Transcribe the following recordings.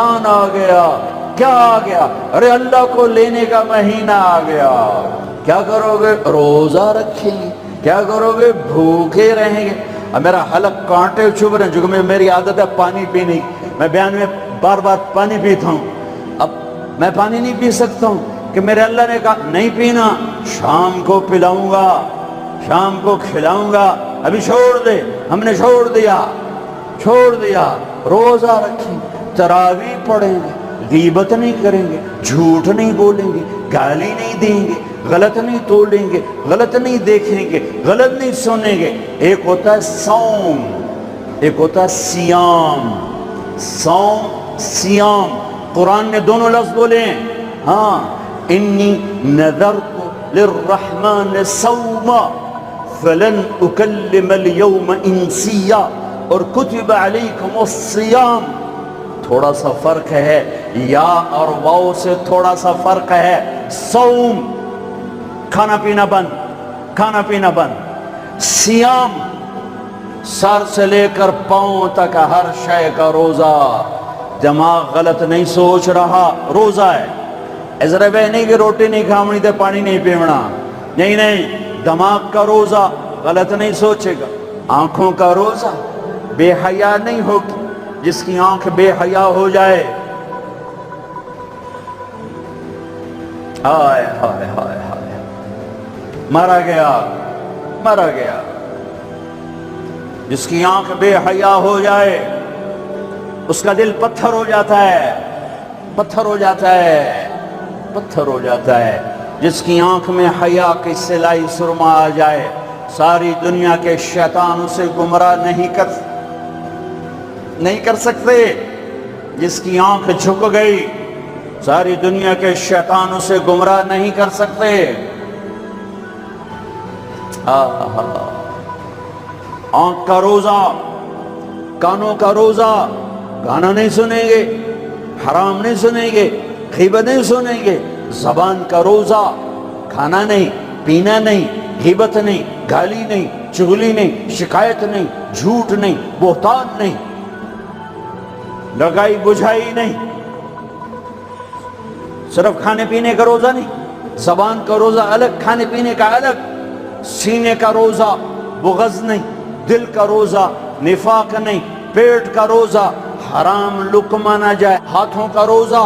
رمضان آ گیا. کیا آ گیا؟ ارے اللہ کو لینے کا مہینہ آ گیا. کیا کرو گے؟ روزہ رکھیں گے. کیا کرو گے؟ بھوکے رہیں گے. اب میرا حلق کانٹے چبھ رہے ہیں، جو کہ میری عادت ہے پانی پینے کی. میں بیان میں بار بار پانی پیتا ہوں. اب میں پانی نہیں پی سکتا ہوں کہ میرے اللہ نے کہا نہیں پینا، شام کو پلاؤں گا، شام کو کھلاؤں گا. ابھی چھوڑ دے. ہم نے چھوڑ دیا. روزہ رکھیں، تراویح پڑھیں گے، غیبت نہیں کریں گے، جھوٹ نہیں بولیں گے، گالی نہیں دیں گے، غلط نہیں تولیں گے، غلط نہیں دیکھیں گے، غلط نہیں سنیں گے. ایک ہوتا ہے صوم، ایک ہوتا ہے سیام. صوم سیام، قرآن نے دونوں لفظ بولے ہیں. ہاں، انی نذرت للرحمن صوما فلن اکلم اليوم انسیا، اور کتب علیکم الصیام. تھوڑا سا فرق ہے، یا اور واو سے تھوڑا سا فرق ہے. صوم کھانا پینا بند. سیام سر سے لے کر پاؤں تک ہر شے کا روزہ. دماغ غلط نہیں سوچ رہا، روزہ ہے. ازرے بے نہیں کہ روٹی نہیں کھامنی تے پانی نہیں پیونا. نہیں، دماغ کا روزہ غلط نہیں سوچے گا. آنکھوں کا روزہ بے حیا نہیں ہوگی. جس کی آنکھ بے حیا ہو جائے، ہائے ہائے ہائے ہائے، مرا گیا. جس کی آنکھ بے حیا ہو جائے اس کا دل پتھر ہو جاتا ہے. جس کی آنکھ میں حیا کی سلائی سرما آ جائے، ساری دنیا کے شیطان اسے گمراہ نہیں کر سکتے. جس کی آنکھ جھک گئی، ساری دنیا کے شیطان اسے گمراہ نہیں کر سکتے. آنکھ کا روزہ، کانوں کا روزہ، گانا نہیں سنیں گے، حرام نہیں سنیں گے، غیبت نہیں سنیں گے. زبان کا روزہ، کھانا نہیں، پینا نہیں، غیبت نہیں، گالی نہیں، چغلی نہیں، شکایت نہیں، جھوٹ نہیں، بہتان نہیں، لگائی بجھائی نہیں. صرف کھانے پینے کا روزہ نہیں، زبان کا روزہ الگ، کھانے پینے کا الگ. سینے کا روزہ، بغض نہیں. دل کا روزہ، نفاق نہیں. پیٹ کا روزہ، حرام لقمہ نہ جائے. ہاتھوں کا روزہ،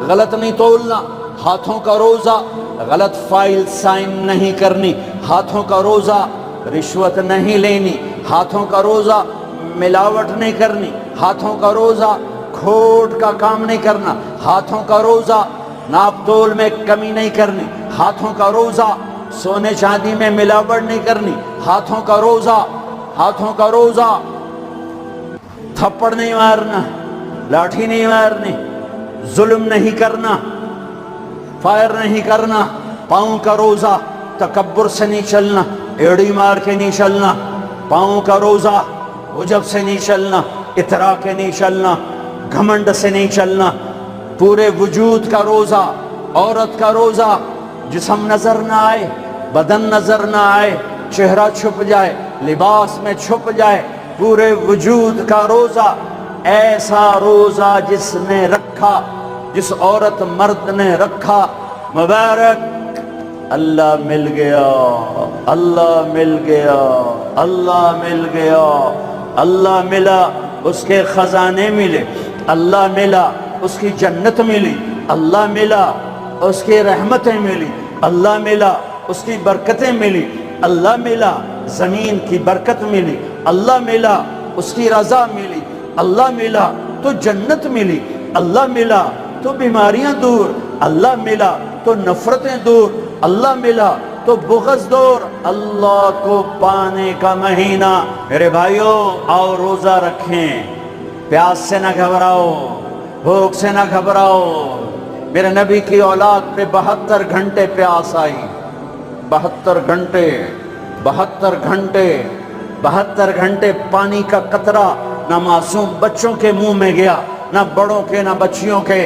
غلط نہیں تولنا. ہاتھوں کا روزہ، غلط فائل سائن نہیں کرنی. ہاتھوں کا روزہ، رشوت نہیں لینی. ہاتھوں کا روزہ، ملاوٹ نہیں کرنی. ہاتھوں کا روزہ، کھوٹ کا کام نہیں کرنا. ہاتھوں کا روزہ، ناپ تول میں کمی نہیں کرنی. ہاتھوں کا روزہ، سونے چاندی میں ملاوٹ نہیں کرنی. ہاتھوں کا روزہ، تھپڑ نہیں مارنا، لاٹھی نہیں مارنی، ظلم نہیں کرنا، فائر نہیں کرنا. پاؤں کا روزہ، تکبر سے نہیں چلنا، ایڑی مار کے نہیں چلنا. پاؤں کا روزہ، عجب سے نہیں چلنا، اترا کے نہیں چلنا، گھمنڈ سے نہیں چلنا. پورے وجود کا روزہ. عورت کا روزہ، جسم نظر نہ آئے، بدن نظر نہ آئے، چہرہ چھپ جائے، لباس میں چھپ جائے. پورے وجود کا روزہ. ایسا روزہ جس نے رکھا، جس عورت مرد نے رکھا، مبارک. اللہ مل گیا، اللہ مل گیا، اللہ مل گیا. اللہ ملا، اس کے خزانے ملے. اللہ ملا، اس کی جنت ملی. اللہ ملا، اس کی رحمتیں ملی. اللہ ملا، اس کی برکتیں ملی. اللہ ملا، زمین کی برکت ملی. اللہ ملا، اس کی رضا ملی. اللہ ملا تو جنت ملی. اللہ ملا تو بیماریاں دور. اللہ ملا تو نفرتیں دور. اللہ ملا تو بغض دور. اللہ کو پانے کا مہینہ. میرے بھائیوں، آؤ روزہ رکھیں. پیاس سے نہ گھبراؤ، بھوک سے نہ گھبراؤ. میرے نبی کی اولاد پہ 72 گھنٹے پیاس آئی. 72 گھنٹے پانی کا قطرہ نہ معصوم بچوں کے منہ میں گیا، نہ بڑوں کے، نہ بچیوں کے.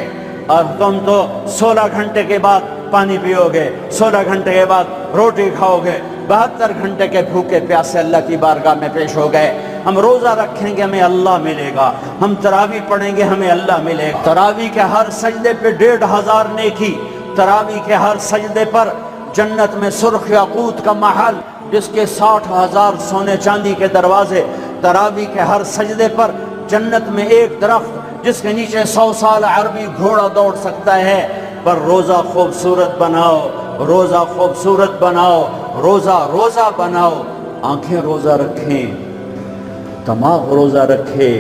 اور تم تو 16 گھنٹے کے بعد پانی پیو گے، 16 گھنٹے کے بعد روٹی کھاؤ گے. 72 گھنٹے کے بھوکے پیاسے اللہ کی بارگاہ میں پیش ہو گئے. ہم روزہ رکھیں گے ہمیں اللہ ملے گا، ہم تراویح پڑھیں گے ہمیں اللہ ملے گا۔ تراویح کے ہر سجدے پہ 1500 نیکی، تراویح کے ہر سجدے پر جنت میں سرخ یاقوت کا محل جس کے 60,000 سونے چاندی کے دروازے، تراویح کے ہر سجدے پر جنت میں ایک درخت جس کے نیچے 100 سال عربی گھوڑا دوڑ سکتا ہے۔ پر روزہ خوبصورت بناؤ، روزہ خوبصورت بناؤ، روزہ بناؤ۔ آنکھیں روزہ رکھیں، دماغ روزہ رکھے،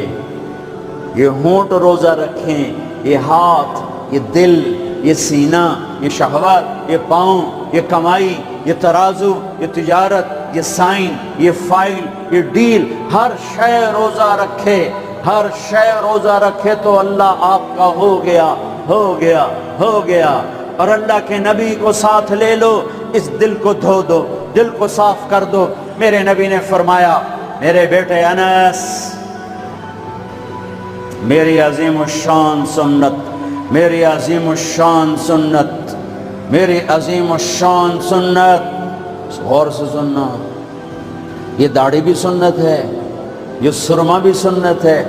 یہ ہونٹ روزہ رکھیں، یہ ہاتھ، یہ دل، یہ سینہ، یہ شہوات، یہ پاؤں، یہ کمائی، یہ ترازو، یہ تجارت، یہ سائن، یہ فائل، یہ ڈیل، ہر شے روزہ رکھے، ہر شے روزہ رکھے تو اللہ آپ کا ہو گیا، ہو گیا، ہو گیا۔ اور اللہ کے نبی کو ساتھ لے لو، اس دل کو دھو دو، دل کو صاف کر دو۔ میرے نبی نے فرمایا، میرے بیٹے انس، میری عظیم الشان سنت، میری عظیم الشان سنت، میری عظیم الشان سنت، غور سے سننا، یہ داڑھی بھی سنت ہے، یہ سرما بھی سنت ہے،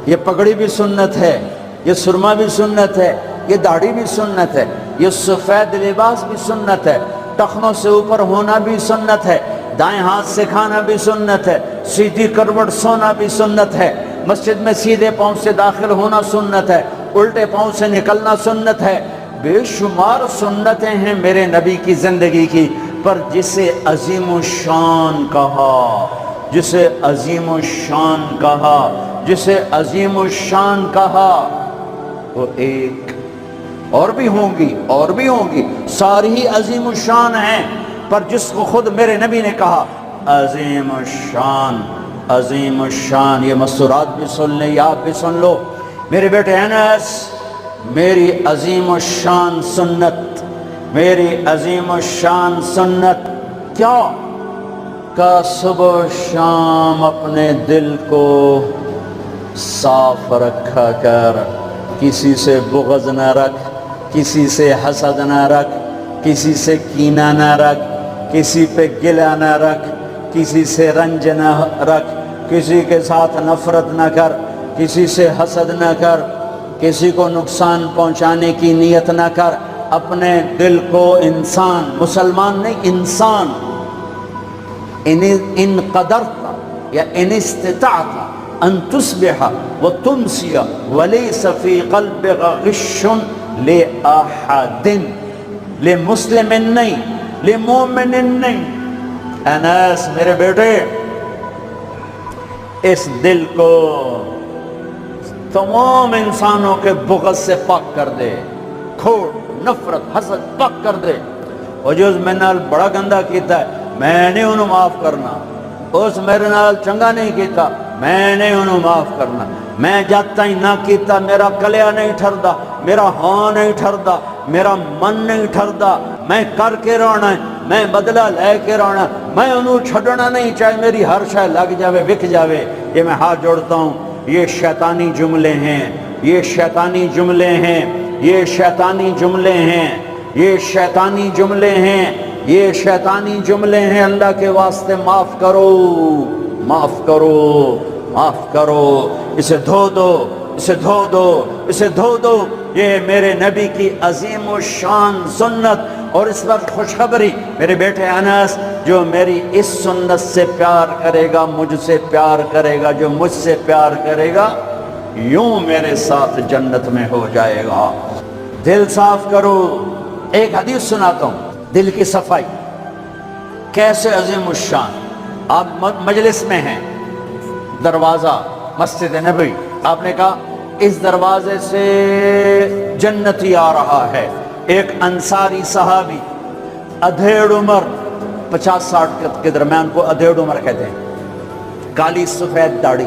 یہ پگڑی بھی سنت ہے، یہ سرما بھی سنت ہے، یہ داڑھی بھی سنت ہے، یہ سفید لباس بھی سنت ہے، ٹخنوں سے اوپر ہونا بھی سنت ہے، دائیں ہاتھ سے کھانا بھی سنت ہے، سیدھی کروٹ سونا بھی سنت ہے، مسجد میں سیدھے پاؤں سے داخل ہونا سنت ہے، الٹے پاؤں سے نکلنا سنت ہے۔ بے شمار سنتیں ہیں میرے نبی کی زندگی کی، پر جسے عظیم الشان کہا، جسے عظیم الشان کہا، جسے عظیم الشان کہا، وہ ایک اور بھی ہوں گی، اور بھی ہوں گی، ساری ہی عظیم الشان ہیں، پر جس کو خود میرے نبی نے کہا عظیم الشان، عظیم الشان، یہ مستورات بھی سن لیں، آپ بھی سن لو۔ میرے بیٹے انس، میری عظیم الشان سنت، میری عظیم الشان سنت کیا؟ کہ صبح و شام اپنے دل کو صاف رکھا کر، کسی سے بغض نہ رکھ، کسی سے حسد نہ رکھ، کسی سے کینہ نہ رکھ، کسی پہ گلہ نہ رکھ، کسی سے رنج نہ رکھ، کسی کے ساتھ نفرت نہ کر، کسی سے حسد نہ کر، کسی کو نقصان پہنچانے کی نیت نہ کر۔ اپنے دل کو انسان، مسلمان نہیں انسان، ان قدرت یا ان استطاعت ان تصبح وتمسی ولیس فی قلبک غش لأحد، لمسلم نہیں، لمومن نہیں۔ انس میرے بیٹے، اس دل کو تمام انسانوں کے بغض سے پاک کر دے، کھوٹ، نفرت، حسد پاک کر دے۔ اور جو اس میرے نال بڑا گندہ کیتا ہے میں نے انہوں معاف کرنا، اس میرے نال چنگا نہیں کیتا میں نے انہوں معاف کرنا۔ میں جاتا ہی نہ کیتا میرا کلیا نہیں ٹھردا، میرا ہاں نہیں ٹھردا، میرا من نہیں ٹھردا، میں کر کے رونا ہے، میں بدلہ لے کے رونا، میں انہوں چھڑنا نہیں، چاہے میری ہر شے لگ جاوے، وک جاوے۔ یہ میں ہاتھ جوڑتا ہوں، یہ شیطانی جملے ہیں، یہ شیطانی جملے ہیں، یہ شیطانی جملے ہیں، یہ شیطانی جملے ہیں، یہ شیطانی جملے ہیں۔ اللہ کے واسطے معاف کرو، معاف کرو، معاف کرو، اسے دھو دو، اسے دھو دو، اسے دھو دو۔ یہ میرے نبی کی عظیم الشان سنت۔ اور اس وقت خوشخبری میرے بیٹے انس، جو میری اس سنت سے پیار کرے گا مجھ سے پیار کرے گا، جو مجھ سے پیار کرے گا یوں میرے ساتھ جنت میں ہو جائے گا۔ دل صاف کرو۔ ایک حدیث سناتا ہوں، دل کی صفائی کیسے عظیم الشان۔ آپ مجلس میں ہیں، دروازہ مسجد نبوی، آپ نے کہا اس دروازے سے جنتی آ رہا ہے۔ ایک انصاری صحابی، ادھیڑ عمر، 50-60 کے درمیان کو ادھیڑ عمر کہتے ہیں، کالی سفید داڑھی،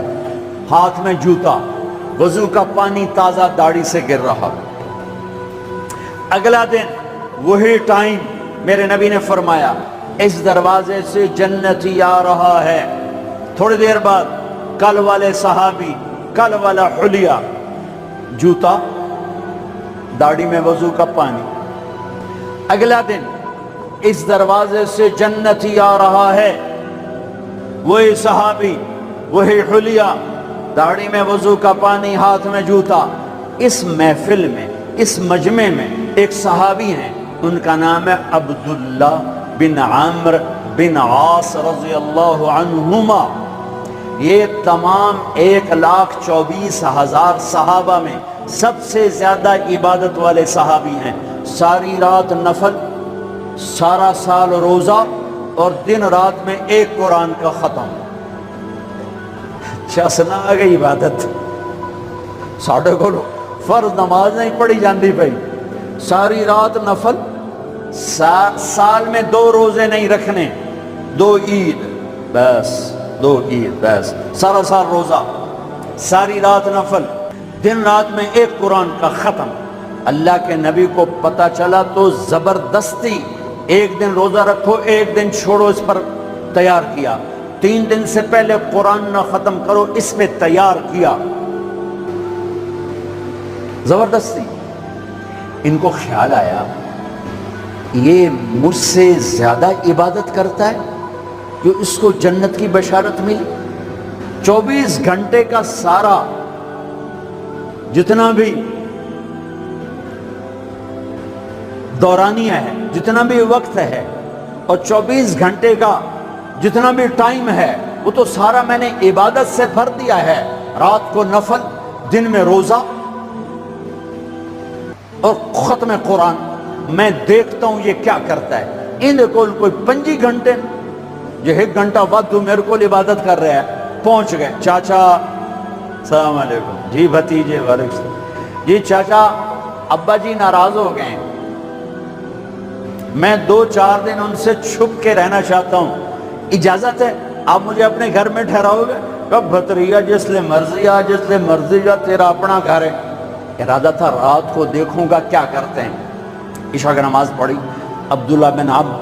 ہاتھ میں جوتا، وضو کا پانی تازہ داڑھی سے گر رہا۔ اگلا دن وہی ٹائم میرے نبی نے فرمایا اس دروازے سے جنتی آ رہا ہے۔ تھوڑی دیر بعد کل والے صحابی، کل والا حلیہ، جوتا، داڑھی میں وضو کا پانی۔ اگلا دن اس دروازے سے جنتی آ رہا ہے، وہی صحابی، وہی حلیہ، داڑھی میں وضو کا پانی، ہاتھ میں جوتا۔ اس محفل میں، اس مجمع میں ایک صحابی ہیں، ان کا نام ہے عبداللہ بن عمرو بن عاص رضی اللہ عنہما۔ یہ تمام 1,24,000 صحابہ میں سب سے زیادہ عبادت والے صحابی ہیں۔ ساری رات نفل، سارا سال روزہ، اور دن رات میں ایک قرآن کا ختم۔ چسنا آ گئی عبادت۔ ساڑھے کو فرض نماز نہیں پڑھی جاندی بھائی، ساری رات نفل، سال میں 2 روزے نہیں رکھنے، 2 عید بس، 2 عید بس، سارا سال روزہ، ساری رات نفل، دن رات میں ایک قرآن کا ختم۔ اللہ کے نبی کو پتہ چلا تو زبردستی 1 دن روزہ رکھو، 1 دن چھوڑو، اس پر تیار کیا۔ 3 دن سے پہلے قرآن نہ ختم کرو، اس پہ تیار کیا، زبردستی۔ ان کو خیال آیا یہ مجھ سے زیادہ عبادت کرتا ہے جو اس کو جنت کی بشارت ملی۔ 24 گھنٹے کا سارا جتنا بھی دورانیہ ہے، جتنا بھی وقت ہے، اور 24 گھنٹے کا جتنا بھی ٹائم ہے، وہ تو سارا میں نے عبادت سے بھر دیا ہے۔ رات کو نفل، دن میں روزہ اور ختم قرآن۔ میں دیکھتا ہوں یہ کیا کرتا ہے۔ ان کو کوئی 25 گھنٹے جو 1 گھنٹہ بعد تو میرے کو عبادت کر رہا ہے۔ پہنچ گئے، چاچا السلام علیکم، جی بھتیجے وعلیکم السلام، جی چاچا ابا جی ناراض ہو گئے، میں 2-4 دن ان سے چھپ کے رہنا چاہتا ہوں، اجازت ہے؟ آپ مجھے اپنے گھر میں ٹھہراؤ گے؟ کب بھتریا جس لئے مرضی آ، جس لئے مرضی جا، تیرا اپنا گھر ہے۔ ارادہ تھا رات کو دیکھوں گا کیا کرتے ہیں۔ عشاء کی نماز پڑھی، عبداللہ بن عمرو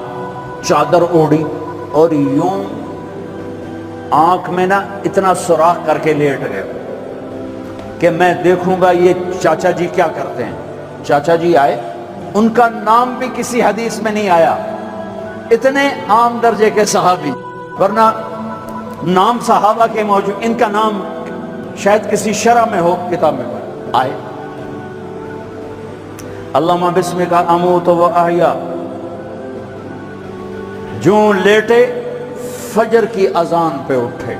چادر اوڑھی اور یوں آنکھ میں نا اتنا سوراخ کر کے لیٹ گئے کہ میں دیکھوں گا یہ چاچا جی کیا کرتے ہیں۔ چاچا جی آئے، ان کا نام بھی کسی حدیث میں نہیں آیا، اتنے عام درجے کے صحابی، ورنہ نام صحابہ کے موجود، ان کا نام شاید کسی شرح میں ہو، کتاب میں آئے۔ اللہم بسمک اموت و احیا، جو لیٹے فجر کی اذان پہ اٹھے۔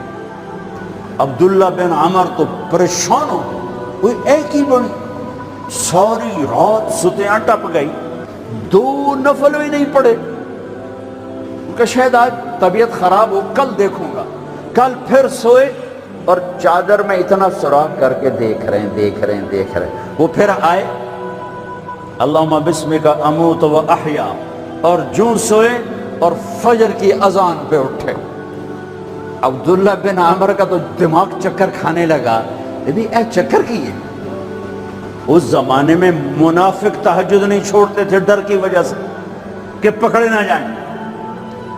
عبداللہ بن عمر تو پریشان ہو، کوئی ایک ہی بڑی، ساری رات ستیاں ٹپ گئی، 2 نفل بھی نہیں پڑے۔ ان کا شاید آج طبیعت خراب ہو، کل دیکھوں گا۔ کل پھر سوئے اور چادر میں اتنا سوراخ کر کے دیکھ رہے ہیں۔ وہ پھر آئے، اللہم بسمک اموت و احیا، اور جوں سوئے اور فجر کی اذان پہ اٹھے۔ عبداللہ بن عمر کا تو دماغ چکر کھانے لگا، اے چکر کی ہے۔ اس زمانے میں منافق تہجد نہیں چھوڑتے تھے ڈر کی وجہ سے کہ پکڑے نہ جائیں۔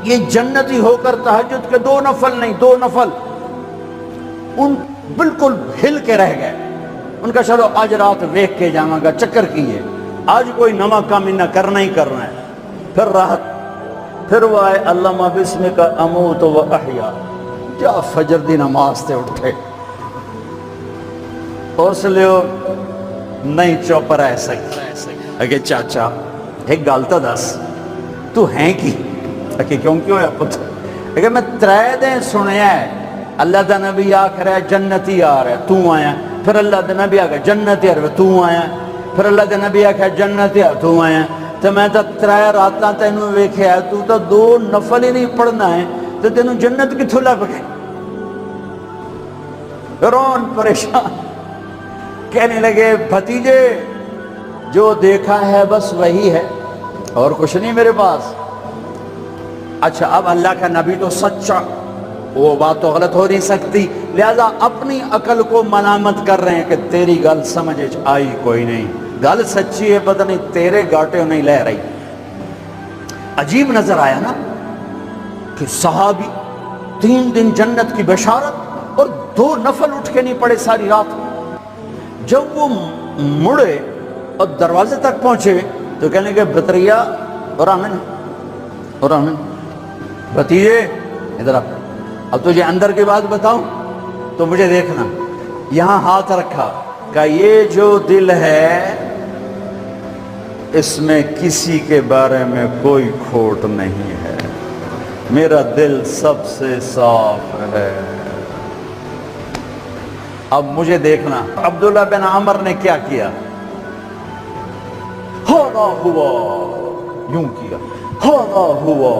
یہ جنتی ہو کر تہجد کے 2 نفل نہیں، 2 نفل، ان بالکل ہل کے رہ گئے۔ ان کا چلو آج رات ویکھ کے جاواں گا، چکر کی ہے، آج کوئی نما کامی نہ کرنا ہی کرنا ہے۔ پھر راحت، پھر وہ آئے، اللہم بسمک اموت و احیا، جا فجر دی نماز تے اٹھے۔ اس لیے نہیں چوپ رہ سکتے۔ اگے چاچا ایک گل تو دس، تو ہیں کی؟ کہ کیوں ہے پتر؟ اگر میں 3 دن سنیا ہے اللہ دا نبی آکھ رہا ہے جنتی آ رہا ہے، تو آیا، پھر اللہ دا نبی آکھ رہا ہے جنتی آ رہا ہے، تو آیا، پھر اللہ دا نبی آکھ رہا ہے جنتی آ رہا ہے، تو آیا، تو میں تو 3 راتاں تینوں ویکھیا ہے، تو 2 نفل ہی نہیں پڑھنا ہے، تو تینوں جنت کتھوں لب گئی؟ رون پریشان، کہنے لگے بھتیجے جو دیکھا ہے بس وہی ہے، اور کچھ نہیں میرے پاس۔ اچھا اب اللہ کا نبی تو سچا، وہ بات تو غلط ہو نہیں سکتی، لہذا اپنی عقل کو ملامت کر رہے ہیں کہ تیری گل سمجھ آئی کوئی نہیں، گل سچی ہے، پتہ نہیں تیرے گاٹے نہیں لہ رہی۔ عجیب نظر آیا نا کہ صحابی 3 دن جنت کی بشارت اور 2 نفل اٹھ کے نہیں پڑے ساری رات۔ جب وہ مڑے اور دروازے تک پہنچے تو کہنے لگے بھتریا اور آمن بھتیجے ادھر آپ، اب تجھے اندر کی بات بتاؤں، تو مجھے دیکھنا، یہاں ہاتھ رکھا کہ یہ جو دل ہے اس میں کسی کے بارے میں کوئی کھوٹ نہیں ہے، میرا دل سب سے صاف ہے۔ اب مجھے دیکھنا عبداللہ بن عمر نے کیا کیا، ہوا ہوا یوں کیا، ہوا ہوا،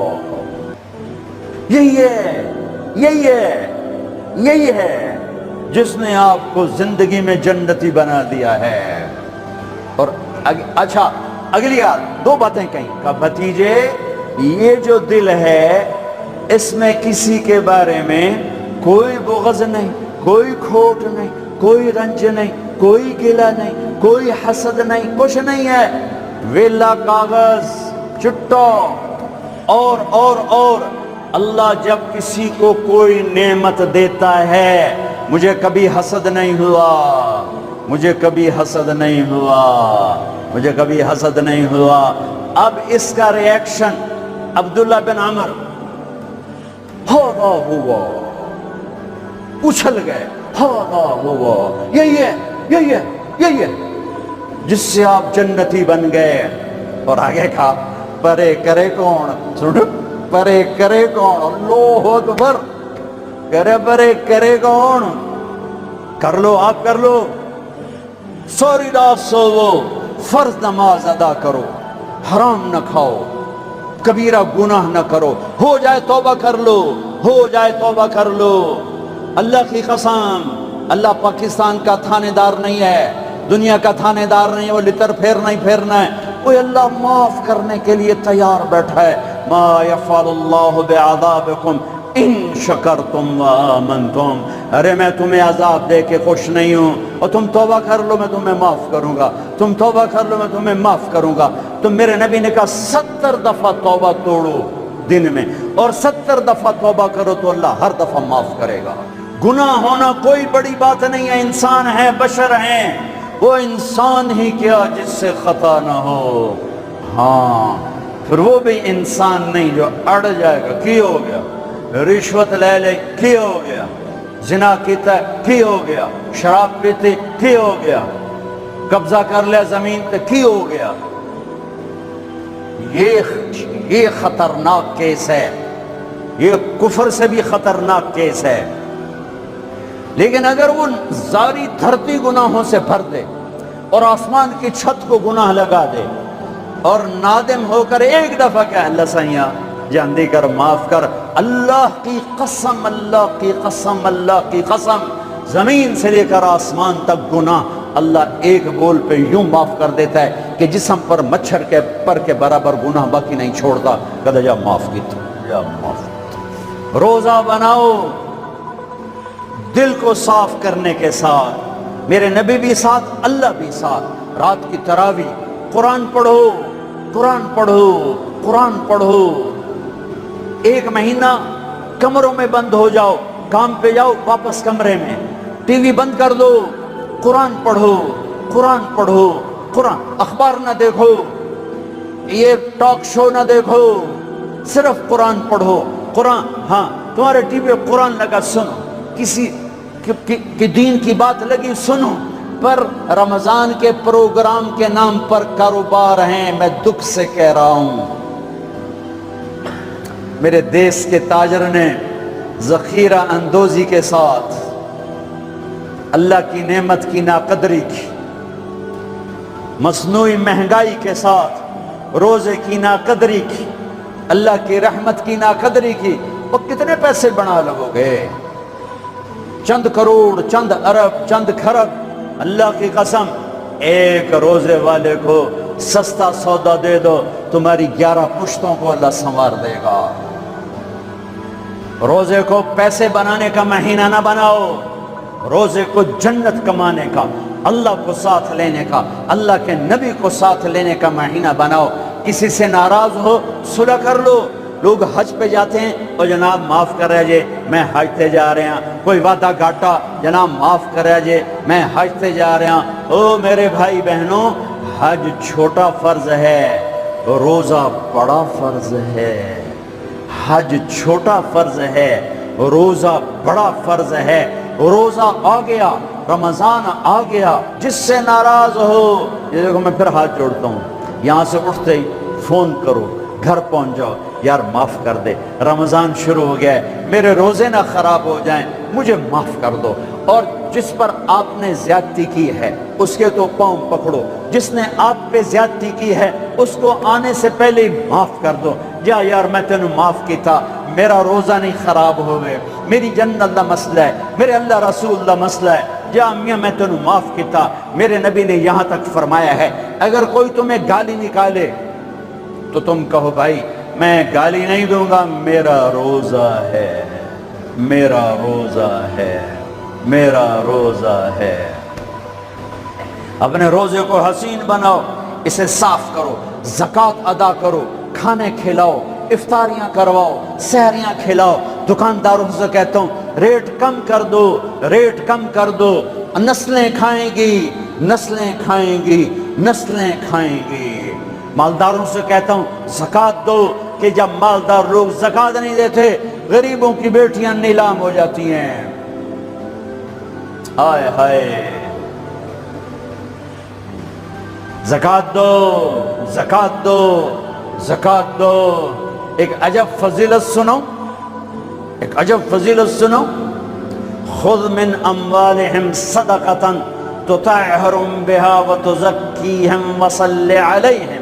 یہی ہے، یہی ہے، یہی ہے جس نے آپ کو زندگی میں جنتی بنا دیا ہے۔ اور اچھا اگلی بات، دو باتیں کہیں کہ بھتیجے یہ جو دل ہے اس میں کسی کے بارے میں کوئی بغض نہیں، کوئی کھوٹ نہیں، کوئی رنج نہیں، کوئی گلہ نہیں، کوئی حسد نہیں، کچھ نہیں ہے، ویلا کاغذ چٹا۔ اور اللہ جب کسی کو کوئی نعمت دیتا ہے، مجھے کبھی حسد نہیں ہوا، مجھے کبھی حسد نہیں ہوا، مجھے کبھی حسد نہیں ہوا۔ اب اس کا ریاکشن عبداللہ بن عمر ہوا ہوا اچھل گئے، ہوا ہوا، یہی ہے، یہی ہے، یہی ہے جس سے آپ جنتی بن گئے۔ اور آگے کہا پرے کرے کون، سنو پرے کرے کون، اللہ اکبر، کرے پرے کرے کون، کر لو آپ کر لو، سوری رات سوو، فرض نماز ادا کرو، حرام نہ کھاؤ، کبیرہ گناہ نہ کرو، ہو جائے توبہ کر لو، ہو جائے توبہ کر لو۔ اللہ کی قسم، اللہ پاکستان کا تھانے دار نہیں ہے، دنیا کا تھانے دار نہیں ہے، وہ لتر پھیرنا ہی پھیرنا ہے، کوئی اللہ معاف کرنے کے لیے تیار بیٹھا ہے۔ ما یفعل اللہ بعذابکم ان شکرتم وآمنتم، ارے میں تمہیں عذاب دے کے خوش نہیں ہوں، اور تم توبہ کر لو میں تمہیں معاف کروں گا، تم توبہ کر لو میں تمہیں معاف کروں گا۔ تو میرے نبی نے کہا 70 دفعہ توبہ توڑو دن میں، اور 70 دفعہ توبہ کرو تو اللہ ہر دفعہ معاف کرے گا۔ گناہ ہونا کوئی بڑی بات نہیں ہے، انسان ہے، بشر ہیں، وہ انسان ہی کیا جس سے خطا نہ ہو، ہاں پھر وہ بھی انسان نہیں جو اڑ جائے گا، کی ہو گیا، رشوت لے لے کی ہو گیا، زنا کیتا کی ہو گیا، شراب پیتے کی ہو گیا، قبضہ کر لیا زمین پہ کی ہو گیا۔ یہ خطرناک کیس ہے، یہ کفر سے بھی خطرناک کیس ہے۔ لیکن اگر وہ ساری دھرتی گناہوں سے بھر دے اور آسمان کی چھت کو گناہ لگا دے اور نادم ہو کر ایک دفعہ کہ اللہ سیاں جاندی کر، معاف کر، اللہ کی قسم، اللہ کی قسم، اللہ کی قسم، زمین سے لے کر آسمان تک گناہ اللہ ایک بول پہ یوں معاف کر دیتا ہے کہ جسم پر مچھر کے پر کے برابر گناہ باقی نہیں چھوڑتا۔ کہتا جا معاف کی تو جا معاف کی۔ روزہ بناؤ دل کو صاف کرنے کے ساتھ، میرے نبی بھی ساتھ، اللہ بھی ساتھ، رات کی تراویح، قرآن پڑھو، قرآن پڑھو، قرآن پڑھو، ایک مہینہ کمروں میں بند ہو جاؤ، کام پہ جاؤ واپس کمرے میں، ٹی وی بند کر دو، قرآن پڑھو، قرآن پڑھو، قرآن، اخبار نہ دیکھو، یہ ٹاک شو نہ دیکھو، صرف قرآن پڑھو۔ قرآن، ہاں تمہارے ٹی وی پہ قرآن لگا سنو، کسی کی دین کی بات لگی سنو، پر رمضان کے پروگرام کے نام پر کاروبار ہیں، میں دکھ سے کہہ رہا ہوں۔ میرے دیس کے تاجر نے ذخیرہ اندوزی کے ساتھ اللہ کی نعمت کی ناقدری کی، مصنوعی مہنگائی کے ساتھ روزے کی ناقدری کی، اللہ کی رحمت کی ناقدری کی، وہ کتنے پیسے بنا لگو گے، چند کروڑ، چند ارب، چند کھرب۔ اللہ کی قسم ایک روزے والے کو سستا سودا دے دو، تمہاری 11 پشتوں کو اللہ سنوار دے گا۔ روزے کو پیسے بنانے کا مہینہ نہ بناؤ، روزے کو جنت کمانے کا، اللہ کو ساتھ لینے کا، اللہ کے نبی کو ساتھ لینے کا مہینہ بناؤ۔ کسی سے ناراض ہو صلح کر لو، لوگ حج پہ جاتے ہیں، اور جناب معاف کر رہے میں حج تے جا رہے ہیں، کوئی وعدہ گھاٹا، جناب معاف کر رہے میں حج تے جا رہے ہیں۔ او میرے بھائی بہنوں، حج چھوٹا فرض ہے، روزہ بڑا فرض ہے، حج چھوٹا فرض ہے، روزہ بڑا فرض ہے۔ روزہ آ گیا، رمضان آ گیا، جس سے ناراض ہو، یہ دیکھو میں پھر ہاتھ جوڑتا ہوں، یہاں سے اٹھتے ہی فون کرو، گھر پہنچ جاؤ، یار معاف کر دے، رمضان شروع ہو گیا ہے، میرے روزے نہ خراب ہو جائیں، مجھے معاف کر دو۔ اور جس پر آپ نے زیادتی کی ہے اس کے تو پاؤں پکڑو، جس نے آپ پہ زیادتی کی ہے اس کو آنے سے پہلے ہی معاف کر دو، جا یار میں تینوں معاف کی تھا، میرا روزہ نہیں خراب ہوئے، میری جنت دا مسئلہ ہے، میرے اللہ رسول دا مسئلہ ہے، جا میاں میں تینوں معاف کی تھا۔ میرے نبی نے یہاں تک فرمایا ہے اگر کوئی تمہیں گالی نکالے تو تم کہو بھائی میں گالی نہیں دوں گا، میرا روزہ ہے، میرا روزہ ہے، میرا روزہ ہے۔ اپنے روزے کو حسین بناؤ، اسے صاف کرو، زکوٰۃ ادا کرو، کھانے کھلاؤ، افطاریاں کرواؤ، سحریاں کھلاؤ۔ دکانداروں سے کہتا ہوں ریٹ کم کر دو، ریٹ کم کر دو، نسلیں کھائیں گی، نسلیں کھائیں گی، نسلیں کھائیں گی۔ مالداروں سے کہتا ہوں زکوٰۃ دو، کہ جب مالدار لوگ زکوٰۃ نہیں دیتے غریبوں کی بیٹیاں نیلام ہو جاتی ہیں۔ ہائے ہائے، زکوٰۃ دو، زکوٰۃ دو، زکوٰۃ دو۔ ایک عجب فضیلت سنو، ایک عجب فضیلت سنو، خذ من اموالہم صدقۃ تطہرہم بہا وتزکیہم وصلی علیہم